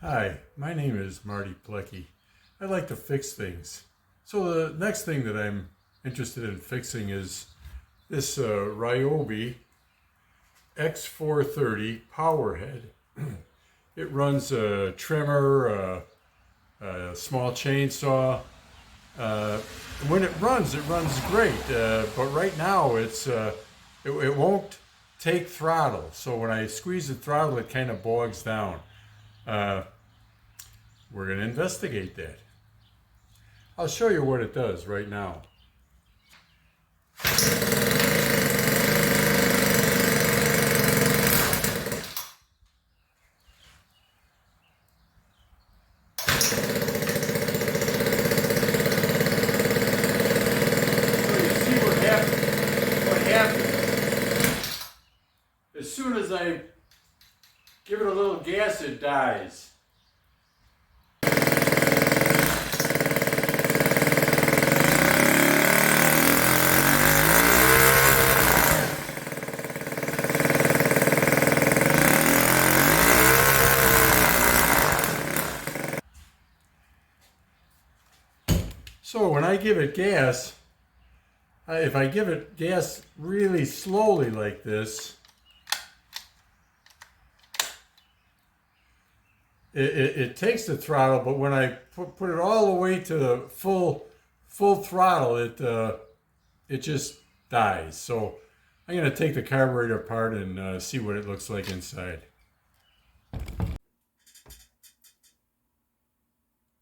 Hi, my name is Marty Plecki. I like to fix things. So the next thing that I'm interested in fixing is this Ryobi X430 power head. It runs a trimmer, a small chainsaw. Uh, when it runs great. But right now it won't take throttle. So when I squeeze the throttle, it kind of bogs down. Uh, we're going to investigate that. I'll show you what it does right now. As soon as I give it a little gas, it dies. So when I give it gas, if I give it gas really slowly like this, it takes the throttle, but when I put it all the way to the full throttle, it just dies. So I'm going to take the carburetor apart and see what it looks like inside.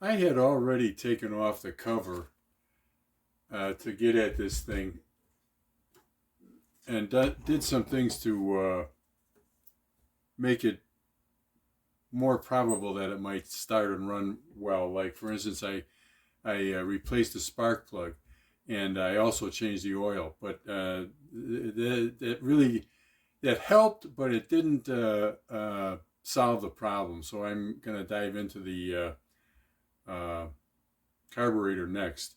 I had already taken off the cover to get at this thing, and did some things to make it more probable that it might start and run well. Like, for instance, I replaced the spark plug, and I also changed the oil. But that helped, but it didn't solve the problem. So I'm going to dive into the carburetor next.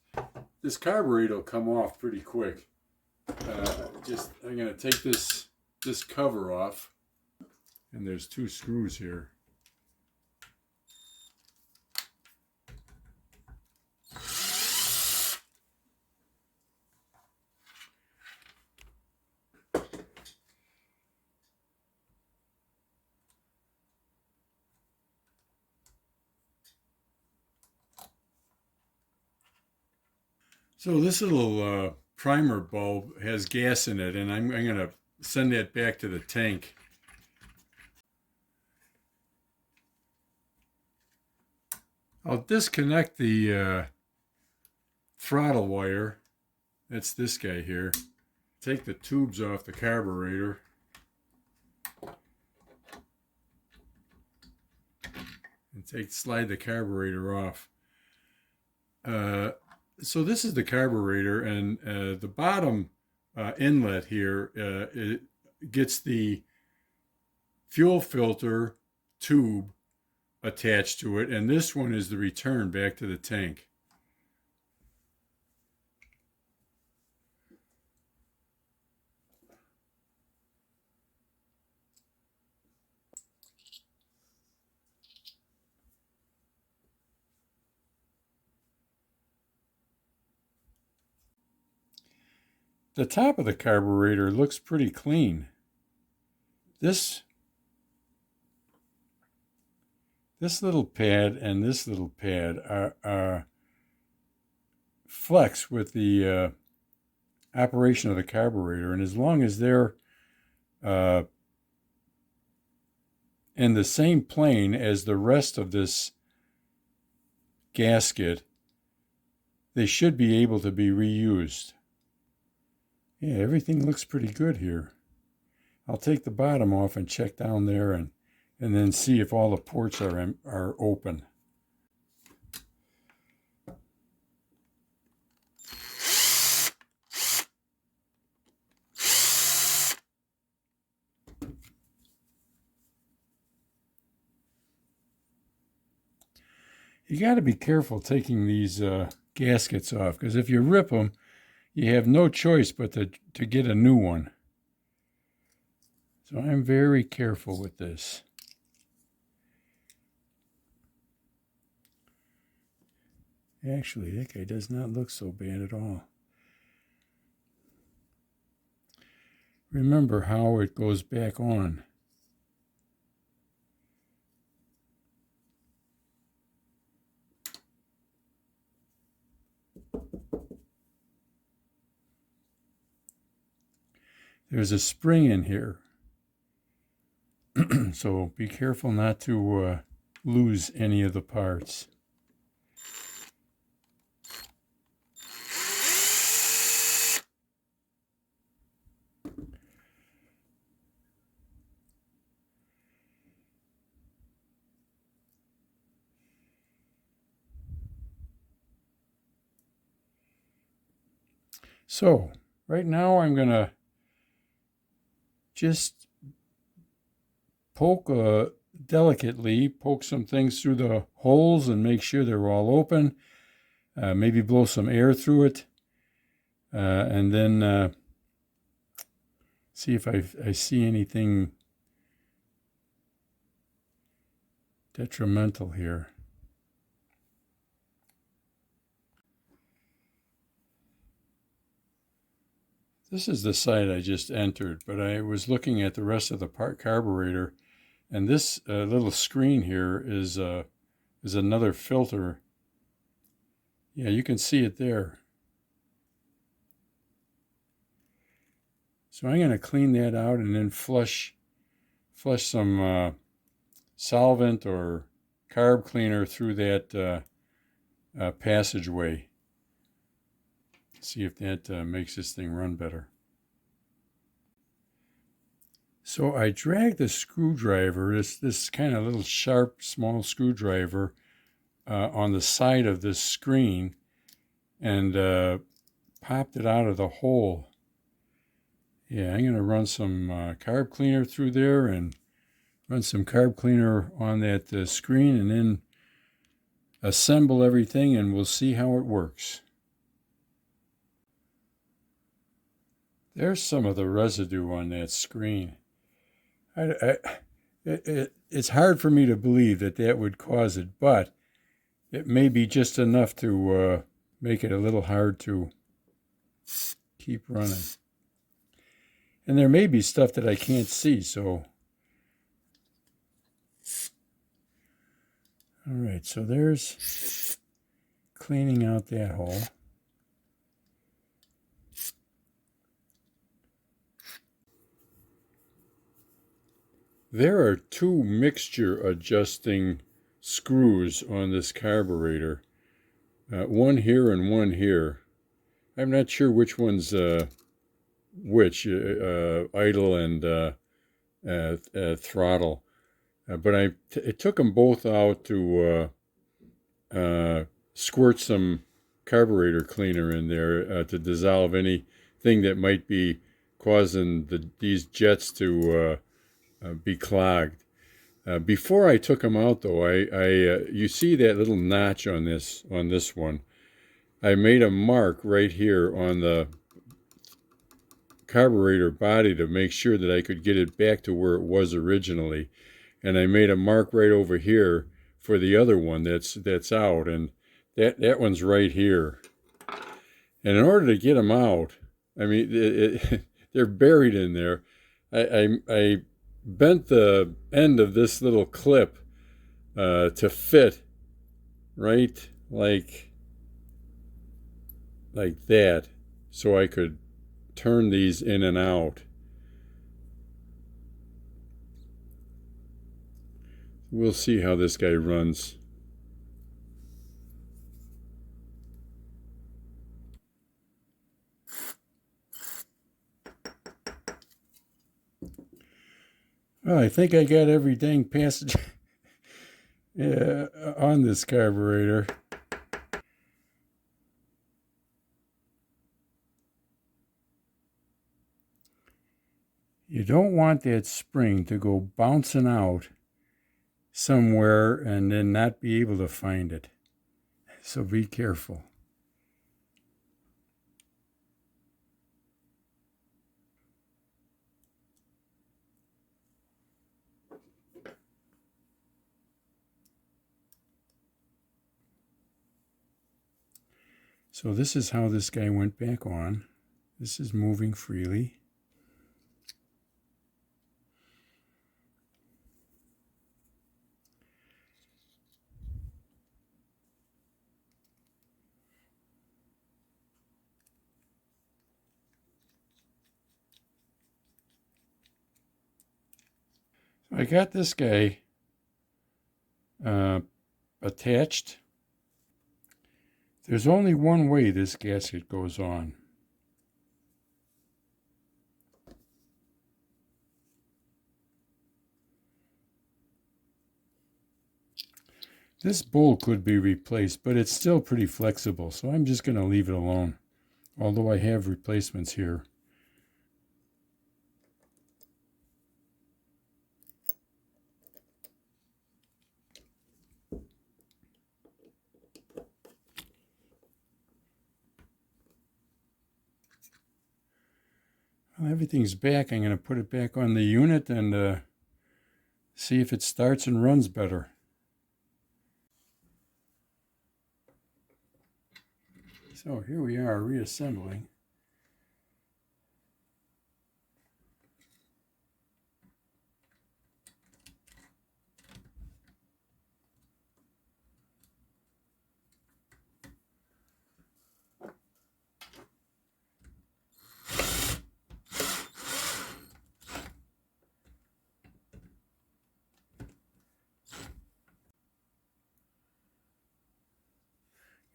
This carburetor will come off pretty quick. I'm going to take this cover off, and there's two screws here. So this little primer bulb has gas in it, and I'm going to send that back to the tank. I'll disconnect the throttle wire. That's this guy here. Take the tubes off the carburetor. And slide the carburetor off. So this is the carburetor, and the bottom inlet here it gets the fuel filter tube attached to it, and this one is the return back to the tank. The top of the carburetor looks pretty clean. This little pad and this little pad are flex with the operation of the carburetor, and as long as they're in the same plane as the rest of this gasket, they should be able to be reused. Yeah, everything looks pretty good here. I'll take the bottom off and check down there, and then see if all the ports are open. You got to be careful taking these gaskets off, because if you rip them, you have no choice but to get a new one. So I'm very careful with this. Actually, that guy does not look so bad at all. Remember how it goes back on. There's a spring in here, so be careful not to lose any of the parts. So right now I'm going to just delicately poke some things through the holes and make sure they're all open. Maybe blow some air through it, and then see if I see anything detrimental here. This is the side I just entered, but I was looking at the rest of the carburetor, and this little screen here is another filter. Yeah, you can see it there. So I'm going to clean that out and then flush some solvent or carb cleaner through that passageway. See if that makes this thing run better. So I dragged the screwdriver, this kind of little sharp, small screwdriver, on the side of this screen, and popped it out of the hole. Yeah, I'm going to run some carb cleaner through there and run some carb cleaner on that screen, and then assemble everything, and we'll see how it works. There's some of the residue on that screen. It's hard for me to believe that would cause it, but it may be just enough to make it a little hard to keep running. And there may be stuff that I can't see, so. All right, so there's cleaning out that hole. There are two mixture adjusting screws on this carburetor, one here and one here. I'm not sure which one's which, idle and throttle, but it took them both out to squirt some carburetor cleaner in there to dissolve anything that might be causing these jets to be clogged. Before I took them out, though, you see that little notch on this one. I made a mark right here on the carburetor body to make sure that I could get it back to where it was originally, and I made a mark right over here for the other one that's out, and that one's right here. And in order to get them out, I mean, they're buried in there. I bent the end of this little clip to fit right like that, so I could turn these in and out. We'll see how this guy runs. Well, I think I got every dang passage on this carburetor. You don't want that spring to go bouncing out somewhere and then not be able to find it. So be careful. So this is how this guy went back on. This is moving freely. So I got this guy attached. There's only one way this gasket goes on. This bolt could be replaced, but it's still pretty flexible, so I'm just going to leave it alone, although I have replacements here. Well, everything's back. I'm going to put it back on the unit and see if it starts and runs better. So here we are reassembling.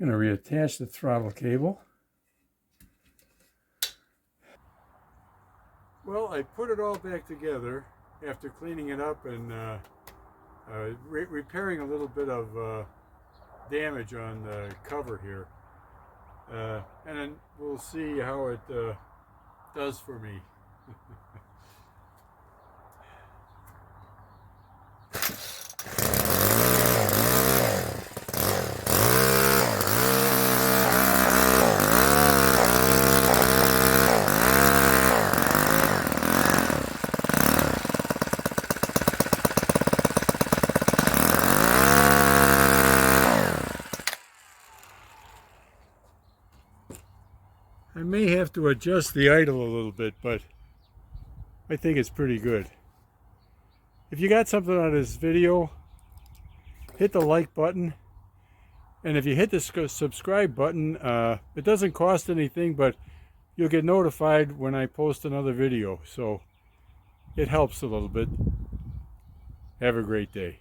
I'm going to reattach the throttle cable. Well, I put it all back together after cleaning it up and repairing a little bit of damage on the cover here. And then we'll see how it does for me. I may have to adjust the idle a little bit, but I think it's pretty good. If you got something out of this video, hit the like button. And if you hit the subscribe button, it doesn't cost anything, but you'll get notified when I post another video. So it helps a little bit. Have a great day.